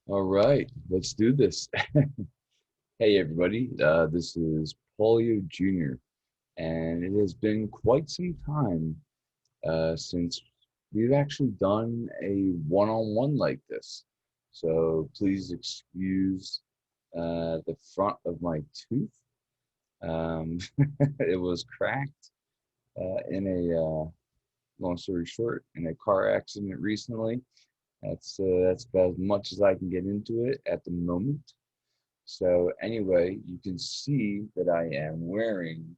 All right, let's do this. Hey, everybody. This is Paulio Jr., and it has been quite some time since we've actually done a one-on-one like this. So please excuse the front of my tooth. Um, it was cracked in long story short, in a car accident recently. That's about as much as I can get into it at the moment. So anyway, you can see that I am wearing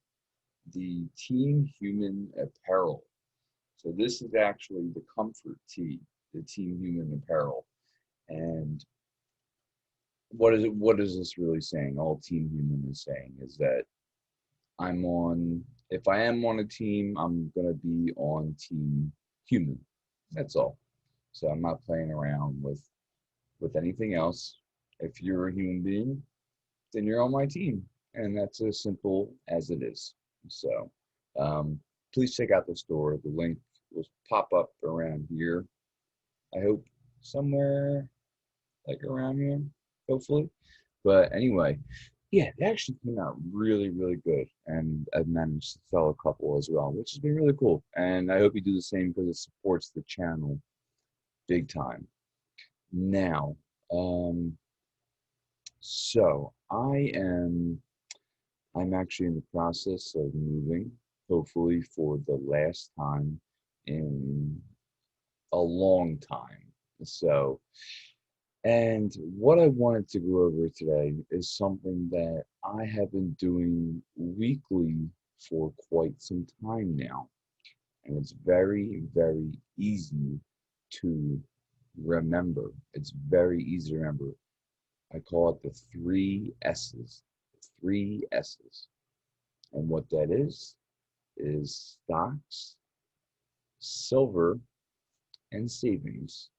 the Team Human apparel. So this is actually the comfort tee, the Team Human apparel. And what is this really saying? All Team Human is saying is that if I am on a team, I'm gonna be on Team Human. That's all. So I'm not playing around with anything else. If you're a human being, then you're on my team. And that's as simple as it is. So um, please check out the store. The link will pop up around here. I hope somewhere like around here, hopefully. But anyway, yeah, it actually came out really, really good. And I've managed to sell a couple as well, which has been really cool. And I hope you do the same because it supports the channel big time. Now, um, so I'm actually in the process of moving, hopefully for the last time in a long time. So, and what I wanted to go over today is something that I have been doing weekly for quite some time now. And it's very, very easy to remember. It's very easy to remember. I call it the three S's. Three S's. And what that is stocks, silver, and savings.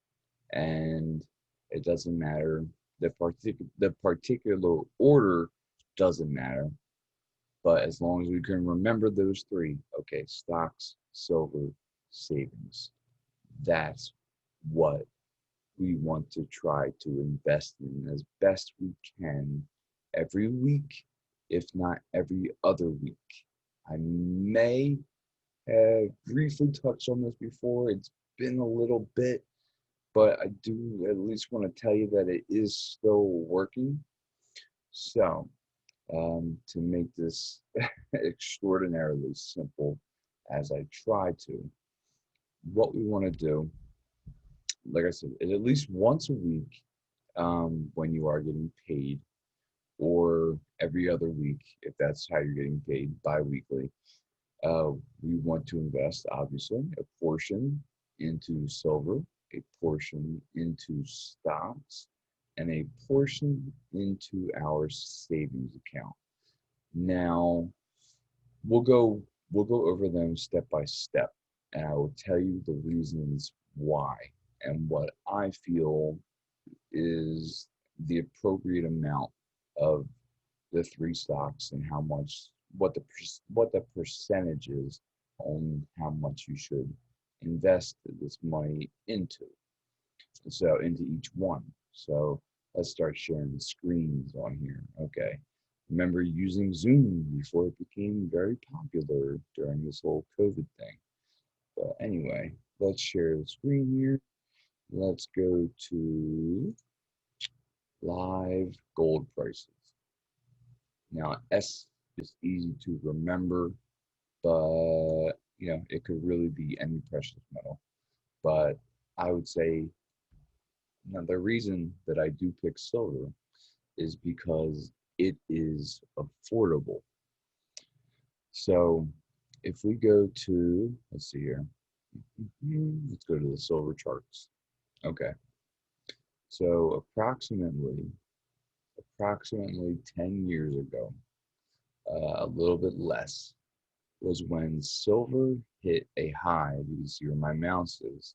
And it doesn't matter. The particular order doesn't matter. But as long as we can remember those three, okay, stocks, silver, savings. That's what we want to try to invest in as best we can every week, if not every other week. I may have briefly touched on this before. It's been a little bit, but I do at least want to tell you that it is still working. So, to make this extraordinarily simple, as I try to, what we want to do, like I said, is at least once a week when you are getting paid, or every other week if that's how you're getting paid bi-weekly. We want to invest, obviously, a portion into silver, a portion into stocks, and a portion into our savings account. Now, we'll go we'll go over them step by step, and I will tell you the reasons why and what I feel is the appropriate amount of the three stocks and how much what the percentage is on how much you should invest this money into. So into each one. So let's start sharing the screens on here. Okay. Remember using Zoom before it became very popular during this whole COVID thing. But anyway, let's share the screen here. Let's go to live gold prices. Now, S is easy to remember, but it could really be any precious metal. But I would say now the reason that I do pick silver is because it is affordable. So if we go to, let's see here, let's go to the silver charts. Okay, so approximately 10 years ago, a little bit less, was when silver hit a high, you can see where my mouse is,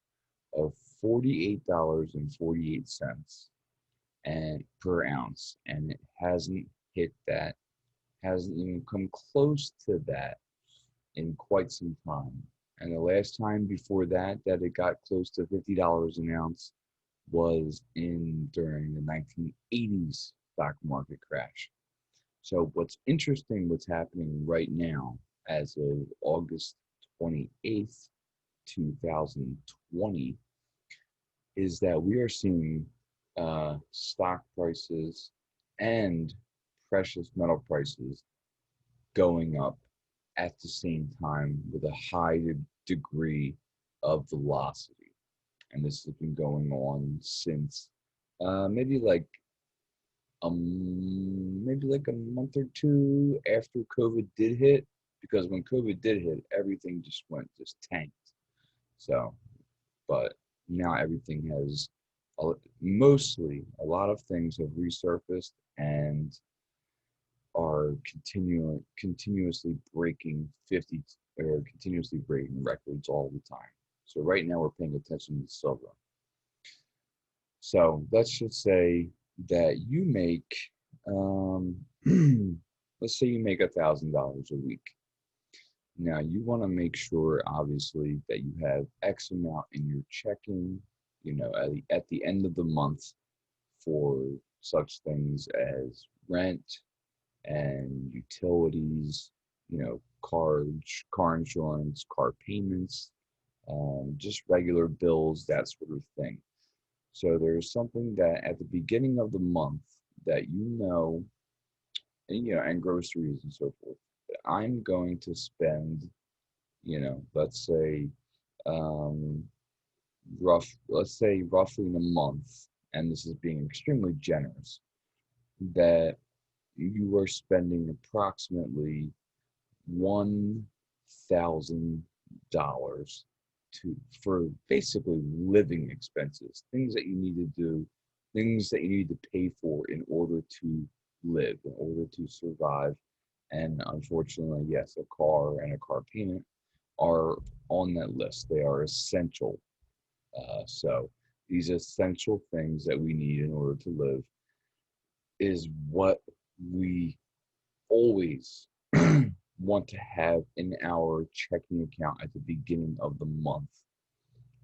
of $48.48 and per ounce. And it hasn't hit that, hasn't even come close to that in quite some time. And the last time before that, that it got close to $50 an ounce was in during the 1980s stock market crash. So what's interesting, what's happening right now as of August 28th, 2020, is that we are seeing stock prices and precious metal prices going up at the same time with a high degree of velocity. And this has been going on since maybe like maybe like a month or two after COVID did hit, because when COVID did hit, everything just tanked. So, but now everything has mostly a lot of things have resurfaced and are continuously breaking 50 or continuously breaking records all the time. So right now we're paying attention to silver. So let's just say that you make, um, let's say you make $1,000 a week. Now you want to make sure, obviously, that you have X amount in your checking, at the end of the month for such things as rent and utilities, car insurance, car payments, just regular bills, that sort of thing. So there's something that at the beginning of the month that and groceries and so forth, that I'm going to spend, let's say, um, let's say roughly in a month, and this is being extremely generous, that you are spending approximately $1,000 for basically living expenses, things that you need to do, things that you need to pay for in order to live, in order to survive. And unfortunately, yes, a car and a car payment are on that list. They are essential. So these essential things that we need in order to live is what we always want to have in our checking account at the beginning of the month.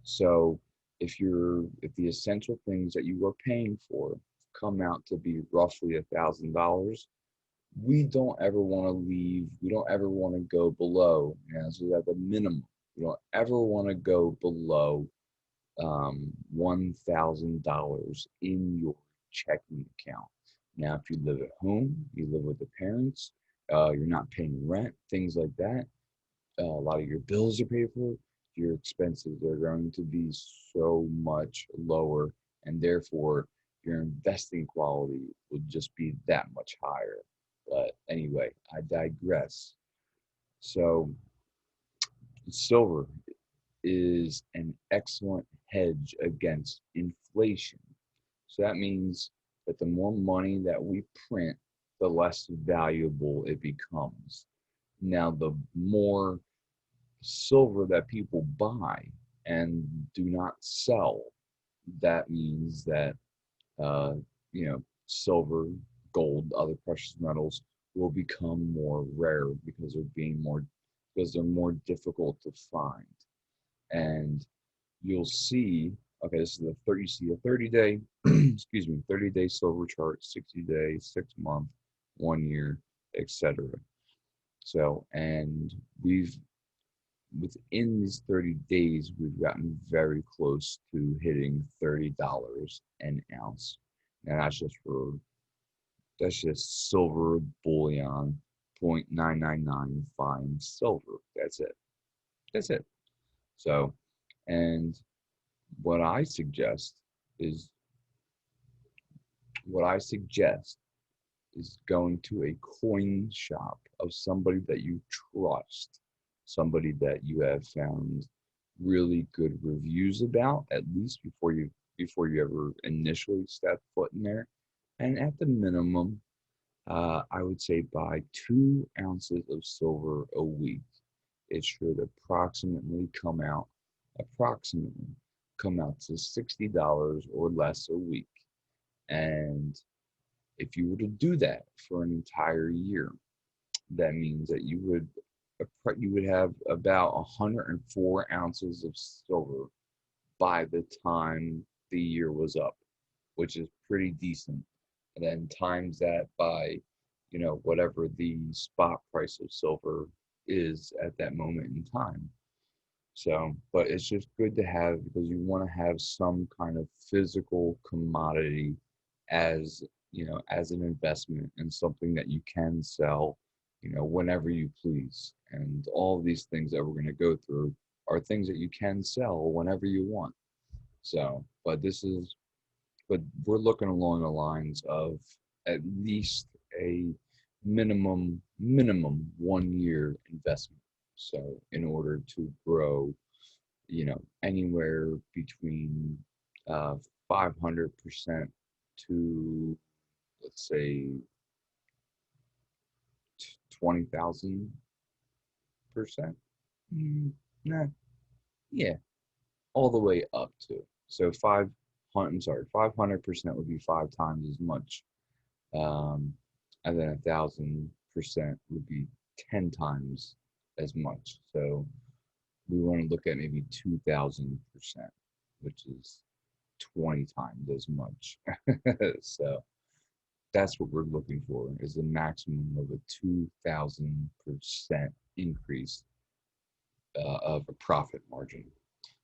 So if the essential things that you are paying for come out to be roughly $1,000, we don't ever want to leave. We don't ever want to go below. So at the minimum, we don't ever want to go below $1,000 in your checking account. Now, if you live at home, you live with the parents, you're not paying rent, things like that. A lot of your bills are paid for. Your expenses are going to be so much lower, and therefore your investing quality will just be that much higher. But anyway, I digress. So, silver is an excellent hedge against inflation. So that means that the more money that we print, the less valuable it becomes. Now, the more silver that people buy and do not sell, that means that uh, silver, gold, other precious metals will become more rare because they're more difficult to find. And you'll see, okay, this is you see a 30-day, excuse me, 30-day silver chart, 60-day, 6-month, 1 year, etc. So, and within these 30 days, we've gotten very close to hitting $30 an ounce. And that's just silver bullion, 0.999 fine silver. That's it. That's it. So, and what I suggest is what I suggest is going to a coin shop of somebody that you trust, somebody that you have found really good reviews about, at least before you ever initially step foot in there. And at the minimum, I would say buy 2 ounces of silver a week. It should approximately come out to $60 or less a week. And if you were to do that for an entire year, that means that you would have about 104 ounces of silver by the time the year was up, which is pretty decent. And then times that by, whatever the spot price of silver is at that moment in time. So, but it's just good to have because you want to have some kind of physical commodity as, as an investment and something that you can sell, whenever you please. And all of these things that we're going to go through are things that you can sell whenever you want. So, but we're looking along the lines of at least a minimum 1 year investment. So in order to grow, anywhere between 500% to, let's say, 20,000%. Nah, yeah, all the way up to. So 500% would be 5 times as much. Um, and then 1,000% would be 10 times as much. So we want to look at maybe 2,000%, which is 20 times as much. So that's what we're looking for is a maximum of a 2,000% increase of a profit margin.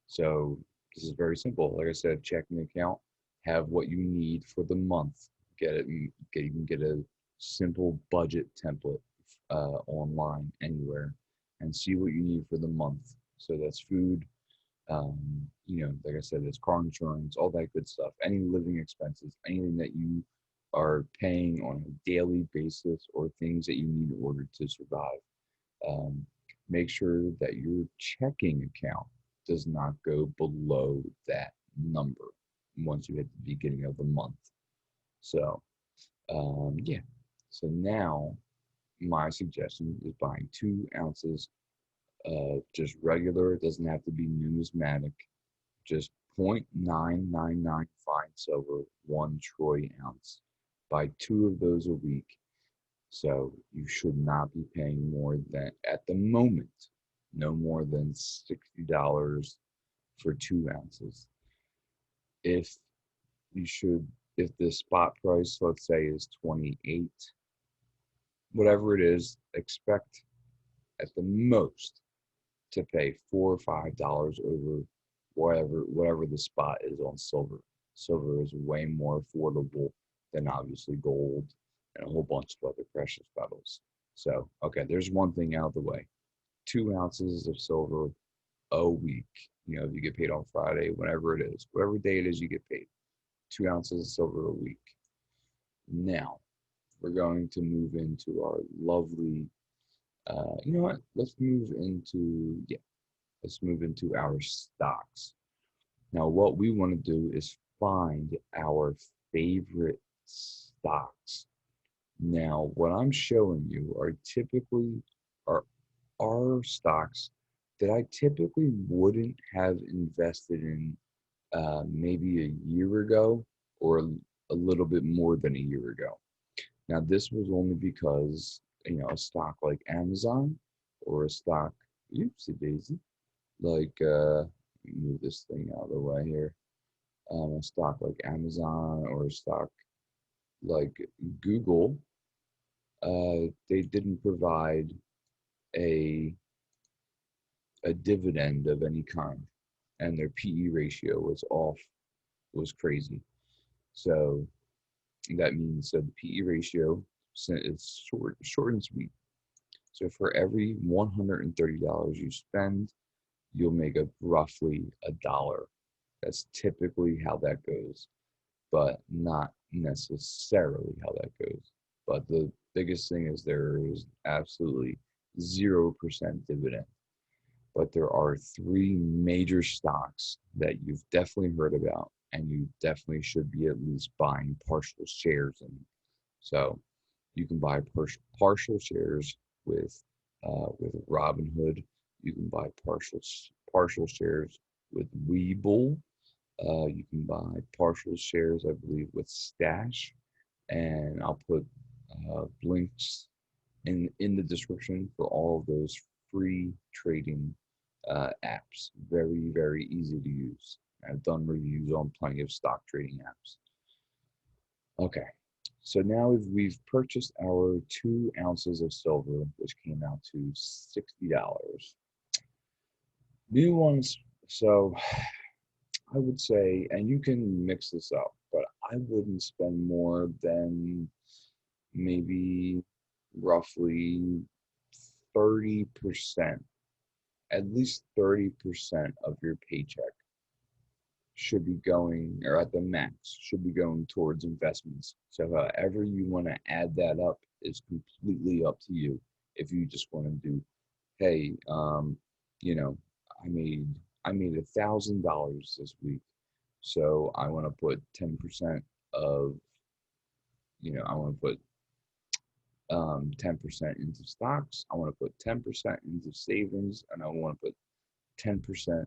So this is very simple. Like I said, checking account, have what you need for the month. You can get a simple budget template online anywhere and see what you need for the month. So that's food, like I said, it's car insurance, all that good stuff, any living expenses, anything that you are paying on a daily basis or things that you need in order to survive. Um, Make sure that your checking account does not go below that number once you hit the beginning of the month. So, yeah. So now my suggestion is buying 2 ounces of just regular, it doesn't have to be numismatic, just 0.999 fine silver, 1 troy ounce. Buy 2 of those a week. So you should not be paying more than, at the moment, no more than $60 for 2 ounces. If you should, if the spot price, let's say, is 28, whatever it is, expect at the most to pay $4 or $5 over whatever the spot is on silver. Silver is way more affordable than obviously gold and a whole bunch of other precious metals. So, okay, there's one thing out of the way. 2 ounces of silver a week. If you get paid on Friday, whatever it is, whatever day it is you get paid, 2 ounces of silver a week. Now, we're going to move into our lovely, you know what? Let's move into our stocks. Now, what we want to do is find our favorite stocks. Now, what I'm showing you are are stocks that I typically wouldn't have invested in maybe a year ago or a little bit more than a year ago. Now, this was only because, a stock like Amazon or a stock, oopsie daisy, like, move this thing out of the way here. A stock like Amazon or a stock like Google, they didn't provide a dividend of any kind, and their PE ratio was off, was crazy. So that means that the PE ratio is short and sweet. So for every $130 you spend, you'll make roughly $1. That's typically how that goes, but not necessarily how that goes. But the biggest thing is there is absolutely 0% dividend. But there are 3 major stocks that you've definitely heard about, and you definitely should be at least buying partial shares in. So you can buy partial shares with Robinhood. You can buy partial shares with Webull. You can buy partial shares, I believe, with Stash, and I'll put links in the description for all of those free trading apps. Very, very easy to use. I've done reviews on plenty of stock trading apps. Okay, so now we've purchased our 2 ounces of silver, which came out to $60. New ones, so I would say, and you can mix this up, but I wouldn't spend more than maybe roughly 30%, at least 30% of your paycheck should be going, or at the max, should be going towards investments. So however you want to add that up is completely up to you. If you just want to do, hey, you know, I made I made $1,000 this week, so I want to put 10% of, I want to put 10% into stocks. I want to put 10% into savings, and I want to put 10%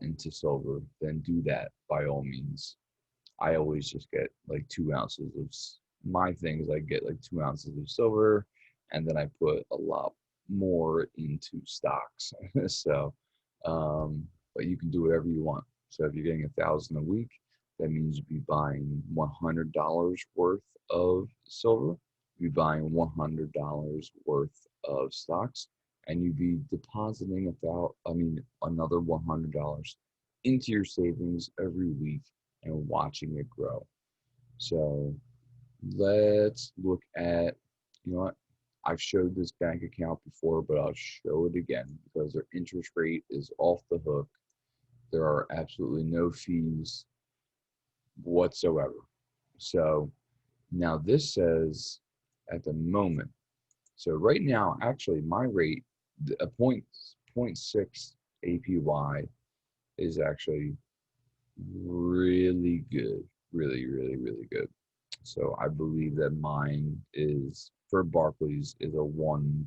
into silver. Then do that by all means. I always just get like 2 ounces of my things. I get like 2 ounces of silver, and then I put a lot more into stocks. So, but you can do whatever you want. So if you're getting 1,000 a week, that means you'd be buying $100 worth of silver. You'd be buying $100 worth of stocks, and you'd be depositing another $100 into your savings every week and watching it grow. So let's look at, you know what? I've showed this bank account before, but I'll show it again because their interest rate is off the hook. There are absolutely no fees whatsoever. So now this says at the moment. So right now, actually, my rate, a point 6 APY is actually really good, really, really, really good. So I believe that mine is for Barclays is a 1.0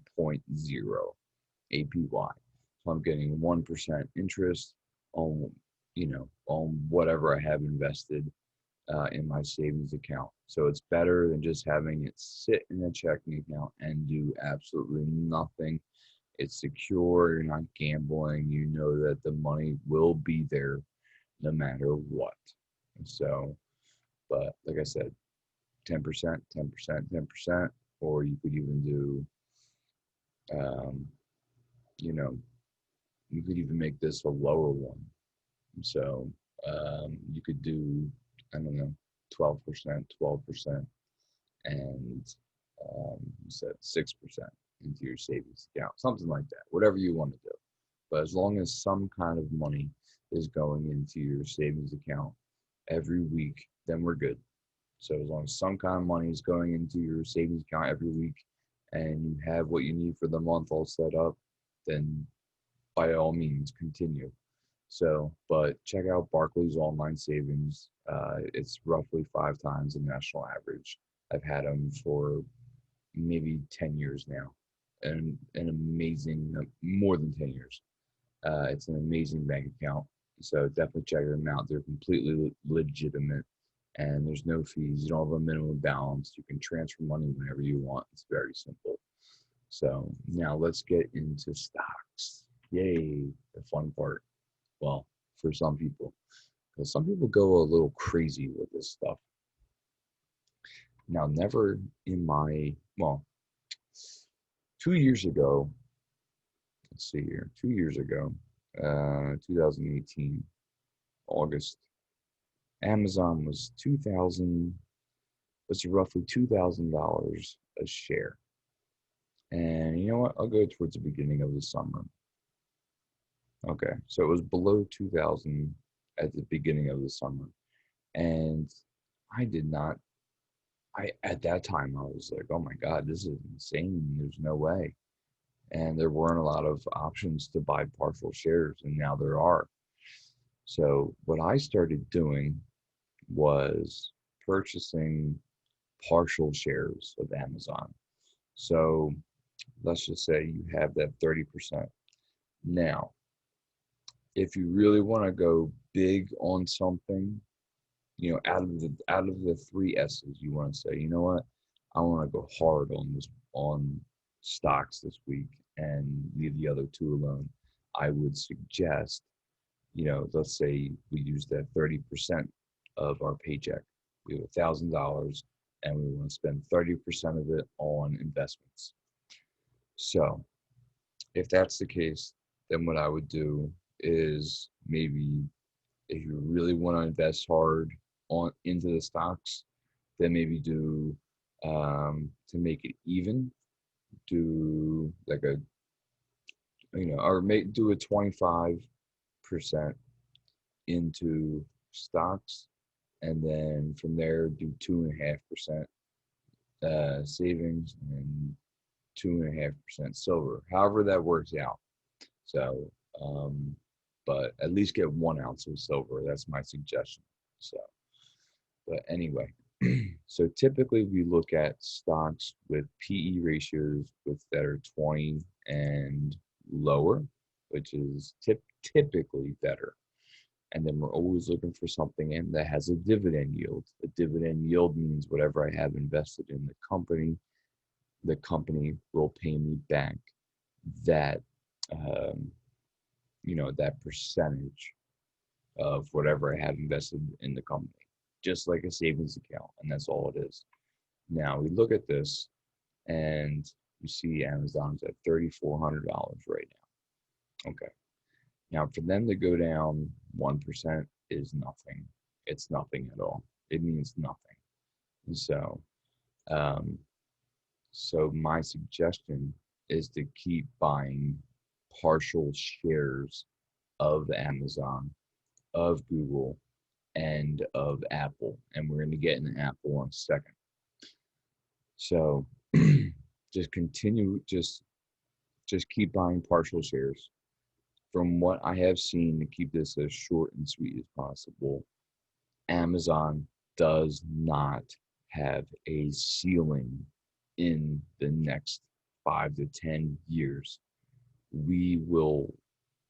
APY. So I'm getting 1% interest on, on whatever I have invested in my savings account. So it's better than just having it sit in a checking account and do absolutely nothing. It's secure. You're not gambling. You know that the money will be there no matter what. So, but like I said, 10%, 10%, 10%, or you could even do, um, you know, you could even make this a lower one. So you could do, I don't know, 12%, 12%, and you said 6% into your savings account, something like that, whatever you want to do. But as long as some kind of money is going into your savings account every week, then we're good. So as long as some kind of money is going into your savings account every week and you have what you need for the month all set up, then by all means continue. So, but check out Barclays Online Savings. It's roughly 5 times the national average. I've had them for maybe 10 years now, and an amazing, more than 10 years. It's an amazing bank account. So definitely check them out. They're completely legitimate, and there's no fees. You don't have a minimum balance. You can transfer money whenever you want. It's very simple. So now let's get into stocks. Yay, the fun part. Well, for some people, because some people go a little crazy with this stuff. Now, never in my, well, 2 years ago, let's see here, 2 years ago, 2018, August, Amazon was roughly $2,000 a share. And you know what? I'll go towards the beginning of the summer. Okay, so it was below 2,000 at the beginning of the summer. And I did not, at that time, I was like, oh my God, this is insane. There's no way. And there weren't a lot of options to buy partial shares, and now there are. So what I started doing was purchasing partial shares of Amazon. So let's just say you have that 30%. Now, if you really want to go big on something, out of the three S's, you want to say, you know what, I want to go hard on stocks this week and leave the other two alone. I would suggest let's say we use that 30% of our paycheck. We have $1,000 and we want to spend 30% of it on investments. So if that's the case, then what I would do is maybe if you really want to invest hard on into the stocks, then maybe do to make it even, do like a or make do a 25% into stocks, and then from there do 2.5% savings and 2.5% silver. However that works out. So, but at least get 1 ounce of silver. That's my suggestion. So, but anyway, so typically we look at stocks with PE ratios that are 20 and lower, which is typically better. And then we're always looking for something in that has a dividend yield. A dividend yield means whatever I have invested in the company will pay me back that um, that percentage of whatever I have invested in the company, just like a savings account, and that's all it is. Now we look at this, and you see Amazon's at $3,400 right now. Okay, now for them to go down 1% is nothing. It's nothing at all. It means nothing. And um, so my suggestion is to keep buying partial shares of Amazon, of Google, and of Apple. And we're going to get into Apple in a second. So just continue, just keep buying partial shares. From what I have seen, to keep this as short and sweet as possible, Amazon does not have a ceiling in the next 5 to 10 years. We will,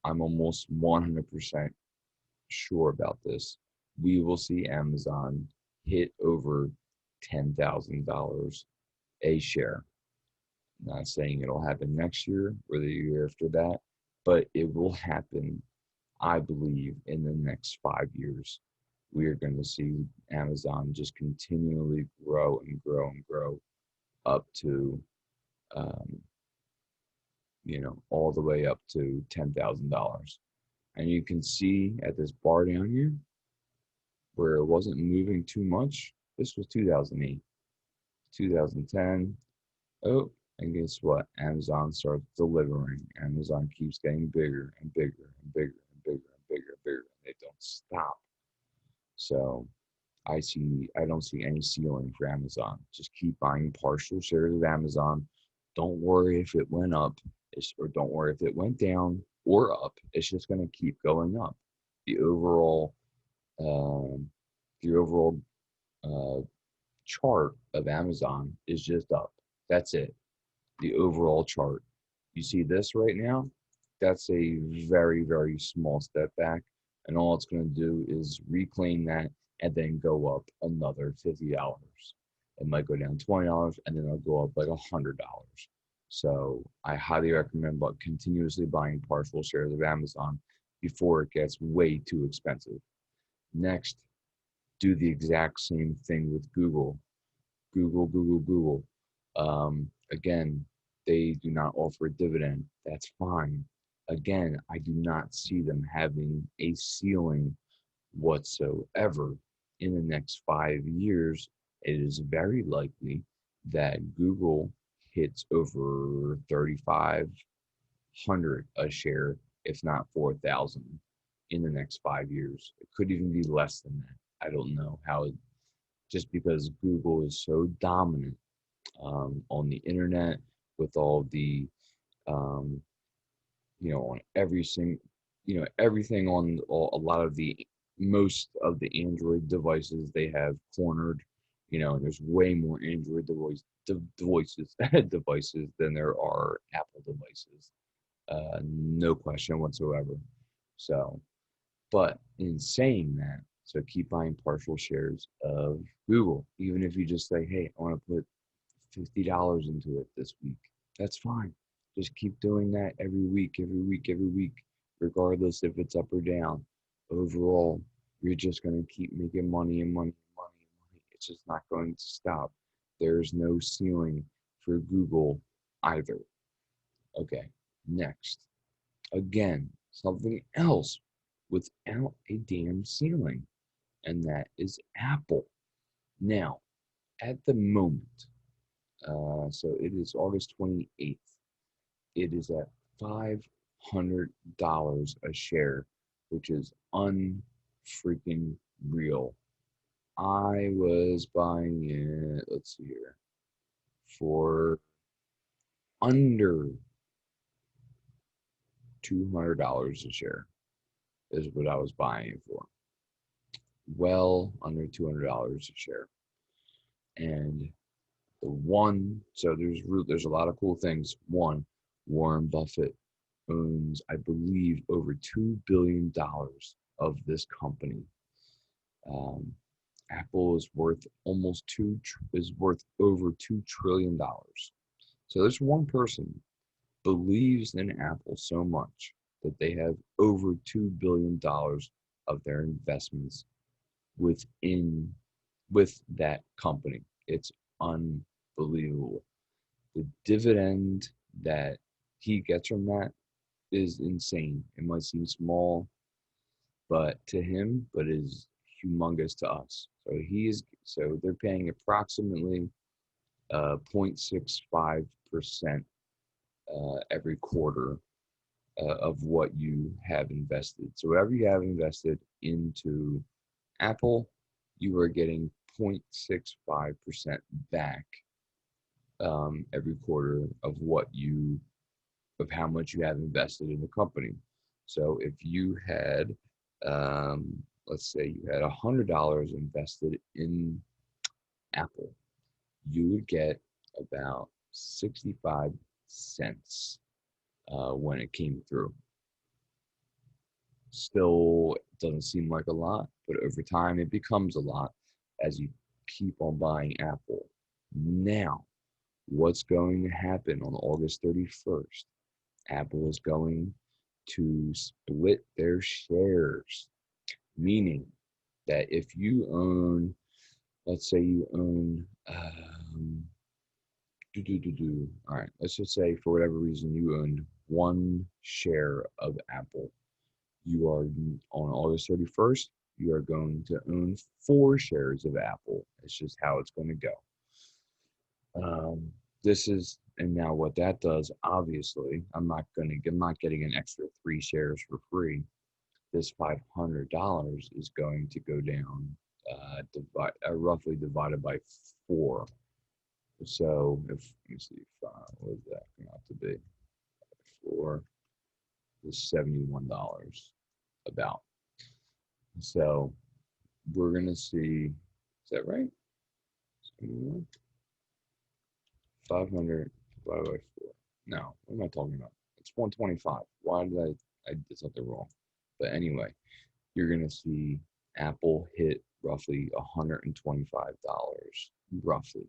I'm almost 100% sure about this. We will see Amazon hit over $10,000 a share. I'm not saying it'll happen next year or the year after that, but it will happen, I believe, in the next 5 years. We are going to see Amazon just continually grow and grow and grow up to, um, all the way up to $10,000. And you can see at this bar down here where it wasn't moving too much. This was 2008, 2010. Oh, and guess what? Amazon starts delivering. Amazon keeps getting bigger and bigger and bigger and bigger and bigger and bigger. And they don't stop. So I don't see any ceiling for Amazon. Just keep buying partial shares of Amazon. Don't worry if it went up, or don't worry if it went down or up. It's just going to keep going up. The overall, um, the overall uh, chart of Amazon is just up. That's it. The overall chart. You see this right now? That's a very, very small step back. And all it's going to do is reclaim that and then go up another $50. It might go down $20 and then it'll go up like $100. So I highly recommend continuously buying partial shares of Amazon before it gets way too expensive. Next, do the exact same thing with Google. Google. Again, they do not offer a dividend. That's fine. Again, I do not see them having a ceiling whatsoever. In the next 5 years, it is very likely that Google hits over 3,500 a share, if not 4,000, in the next 5 years. It could even be less than that. I don't know how just because Google is so dominant on the internet with all the, um, on everything on a lot of most of the Android devices they have cornered, and there's way more Android devices than there are Apple devices. No question whatsoever. So, but in saying that, so keep buying partial shares of Google, even if you just say, hey, I want to put $50 into it this week. That's fine. Just keep doing that every week, regardless if it's up or down. overall, you're just going to keep making money and money and money and money. It's just not going to stop. There's no ceiling for Google either. Okay, next. Again, something else without a damn ceiling, and that is Apple. Now, at the moment, so it is August 28th, it is at $500 a share, which is unfreaking real. I was buying it, let's see here, for under $200 a share is what I was buying it for. Well under $200 a share. And so there's a lot of cool things. One, Warren Buffett owns, I believe, over $2 billion of this company. Apple is worth over $2 trillion. So this one person believes in Apple so much that they have over $2 billion of their investments with that company. It's unbelievable. The dividend that he gets from that is insane. It might seem small, but to him, but is humongous to us. So they're paying approximately 0.65% every quarter of what you have invested. So whatever you have invested into Apple, you are getting 0.65% back every quarter of how much you have invested in the company. So if you had, let's say you had $100 invested in Apple, you would get about 65 cents when it came through. Still doesn't seem like a lot, but over time it becomes a lot as you keep on buying Apple. Now, what's going to happen on August 31st? Apple is going to split their shares, meaning that if you own, let's say you own, all right, let's just say for whatever reason you owned one share of Apple. You are on August 31st, you are going to own 4 shares of Apple. It's just how it's going to go. And now what that does, obviously, I'm not getting an extra 3 shares for free. This $500 is going to go down, roughly divided by 4. So let me see, what does that come out to be? 4 is $71 about. So we're gonna see, is that right? 71? 500 divided by 4. No, what am I talking about? It's 125. Why did I did something wrong? But anyway, you're gonna see Apple hit roughly $125 roughly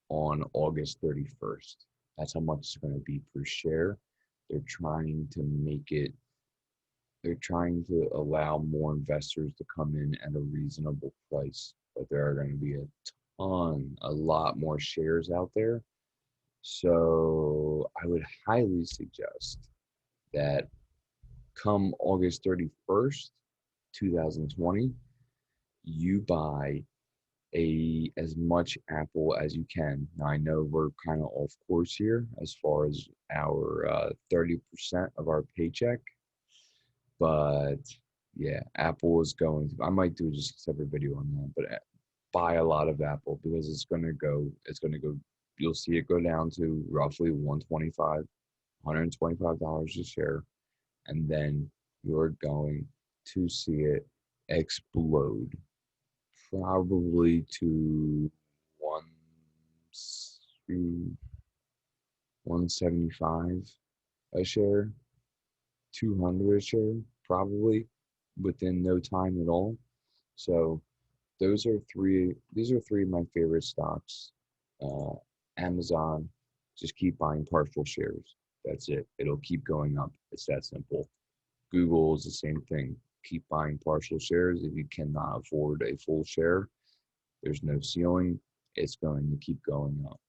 on August 31st. That's how much it's going to be per share. They're trying to allow more investors to come in at a reasonable price, but there are going to be a lot more shares out there. So I would highly suggest that come August 31st, 2020, you buy as much Apple as you can. Now I know we're kind of off course here as far as our 30% of our paycheck, but yeah, Apple is going to. I might do just a separate video on that, but buy a lot of Apple because it's gonna go. You'll see it go down to roughly $125 a share, and then you're going to see it explode. Probably to 175 a share, 200 a share, probably within no time at all. So these are three of my favorite stocks. Amazon, just keep buying partial shares. That's it. It'll keep going up. It's that simple. Google is the same thing. keep buying partial shares. If you cannot afford a full share, there's no ceiling. It's going to keep going up.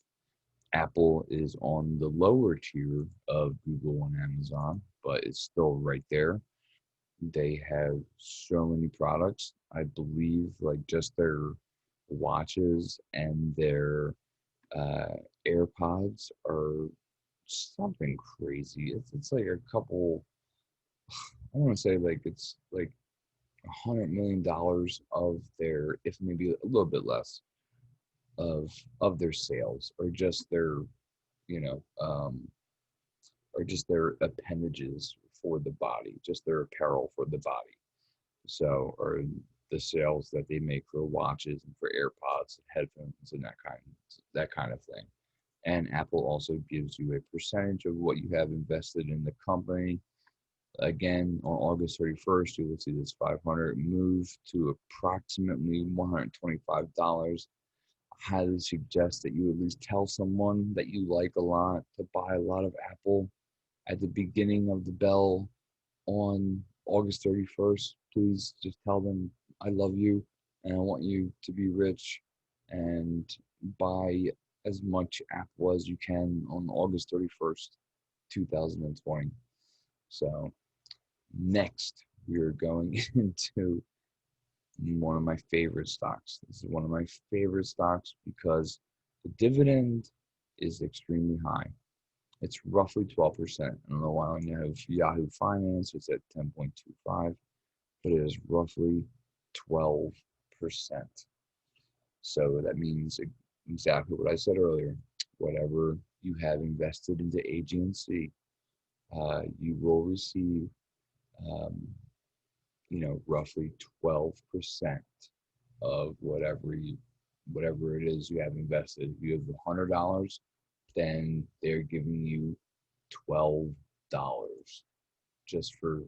Apple is on the lower tier of Google and Amazon, but it's still right there. They have so many products. I believe like just their watches and their uh, AirPods are something crazy. It's like a couple. I want to say like it's like $100 million of their, if maybe a little bit less of their sales, or just their, you know, or just their appendages for the body, just their apparel for the body. So, or the sales that they make for watches and for AirPods and headphones and that kind of thing. And Apple also gives you a percentage of what you have invested in the company. Again, on August 31st, you will see this 500 move to approximately $125. I highly suggest that you at least tell someone that you like a lot to buy a lot of Apple at the beginning of the bell on August 31st. Please just tell them I love you and I want you to be rich, and buy as much Apple as you can on August 31st, 2020. So next, we are going into one of my favorite stocks. This is one of my favorite stocks because the dividend is extremely high. It's roughly 12%. I don't know why I have Yahoo Finance, it's at 10.25, but it is roughly 12%. So that means exactly what I said earlier. Whatever you have invested into AG&C, you will receive, um, roughly 12% of whatever it is you have invested. If you have $100, then they're giving you $12 just for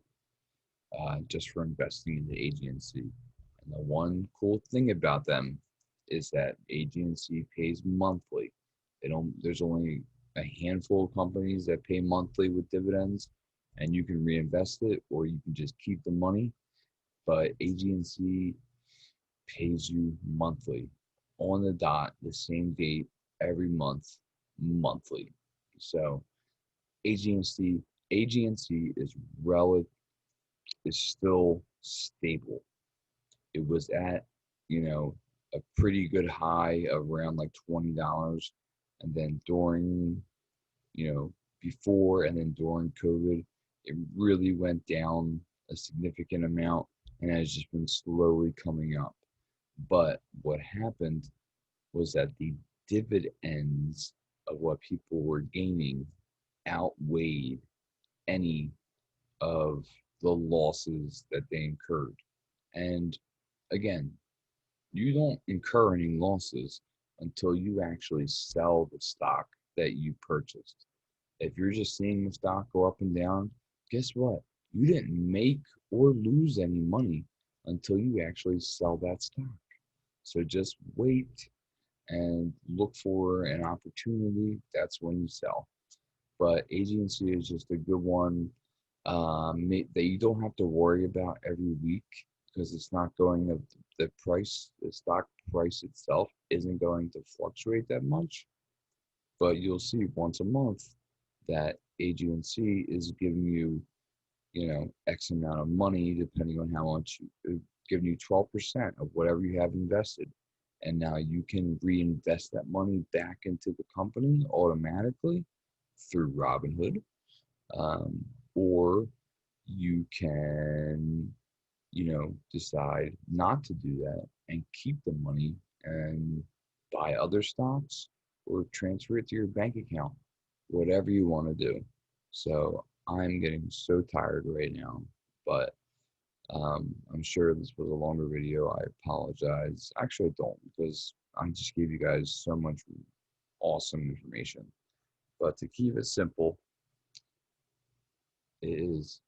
investing in the AG&C. And the one cool thing about them is that AG&C pays monthly. There's only a handful of companies that pay monthly with dividends, and you can reinvest it or you can just keep the money. But AG&C pays you monthly, on the dot, the same date every month, monthly. So AG&C AG&C is still stable. It was at, a pretty good high of around like $20, and then during, before and then during COVID, it really went down a significant amount and has just been slowly coming up. But what happened was that the dividends of what people were gaining outweighed any of the losses that they incurred. And again, you don't incur any losses until you actually sell the stock that you purchased. If you're just seeing the stock go up and down, guess what? You didn't make or lose any money until you actually sell that stock. So just wait and look for an opportunity. That's when you sell. But agency is just a good one, that you don't have to worry about every week, because it's not going to, the stock price itself isn't going to fluctuate that much. But you'll see once a month that AG&C is giving you, X amount of money, depending on how much, giving you 12% of whatever you have invested. And now you can reinvest that money back into the company automatically through Robinhood, or you can, decide not to do that and keep the money and buy other stocks or transfer it to your bank account, whatever you want to do. So I'm getting so tired right now, but I'm sure this was a longer video. I apologize. Actually, I don't, because I just gave you guys so much awesome information. But to keep it simple, it is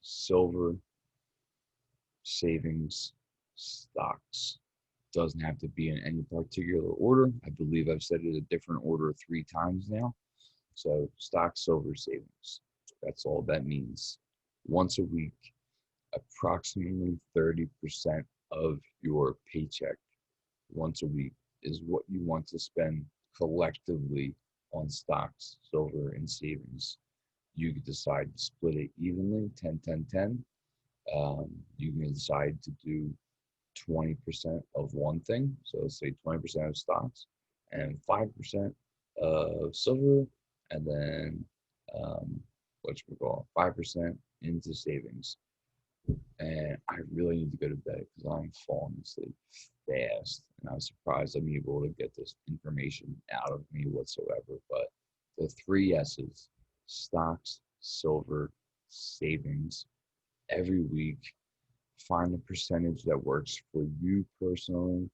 silver savings stocks. Doesn't have to be in any particular order. I believe I've said it a different order 3 times now. So stock silver savings. That's all that means. Once a week, approximately 30% of your paycheck once a week is what you want to spend collectively on stocks, silver, and savings. You can decide to split it evenly, 10, 10, 10. You can decide to do 20% of one thing. So let's say 20% of stocks and 5% of silver, and then what should we call 5% into savings. And I really need to go to bed because I'm falling asleep fast. And I was surprised I'm able to get this information out of me whatsoever. But the three S's: stocks, silver, savings, every week. Find a percentage that works for you personally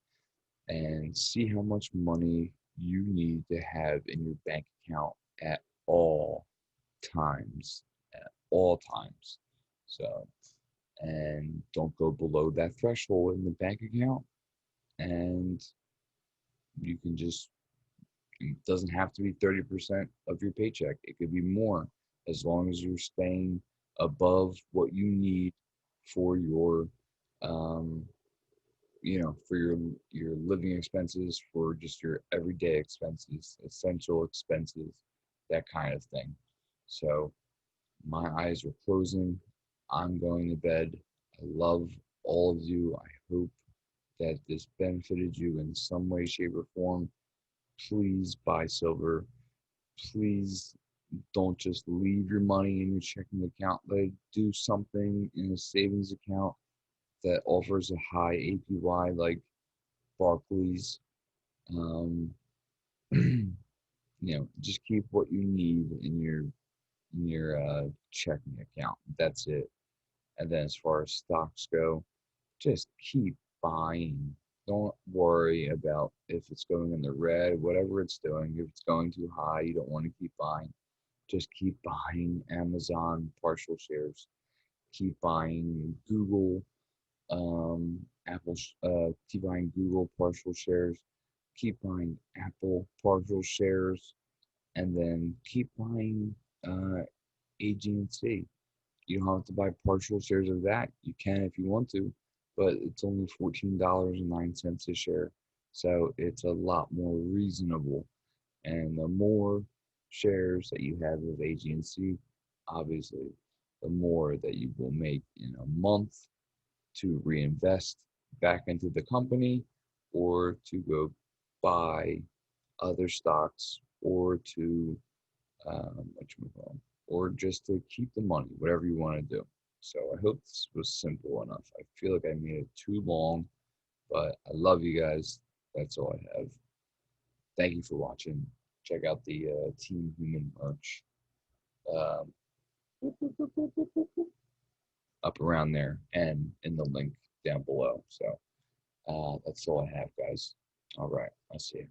and see how much money you need to have in your bank account at all times. At all times. So, and don't go below that threshold in the bank account. And you can just, it doesn't have to be 30% of your paycheck. It could be more as long as you're staying above what you need for your, um, for your living expenses, for just your everyday expenses, essential expenses, that kind of thing. So my eyes are closing. I'm going to bed. I love all of you. I hope that this benefited you in some way, shape, or form. Please buy silver. Please don't just leave your money in your checking account. Like, do something in a savings account that offers a high APY, like Barclays. Um, just keep what you need in your checking account. That's it. And then as far as stocks go, just keep buying. Don't worry about if it's going in the red, whatever it's doing. If it's going too high, you don't want to keep buying. Just keep buying Amazon partial shares. Keep buying Google, Apple, keep buying Google partial shares. Keep buying Apple partial shares, and then keep buying uh, AG&C. You don't have to buy partial shares of that. You can if you want to, but it's only $14.09 a share. So it's a lot more reasonable. And the more shares that you have of AG&C, obviously, the more that you will make in a month to reinvest back into the company or to go buy other stocks or to what you call or just to keep the money, whatever you want to do. So I hope this was simple enough. I feel like I made it too long, but I love you guys. That's all I have. Thank you for watching. Check out the Team Human merch um, up around there and in the link down below. So that's all I have, guys. All right, I'll see you.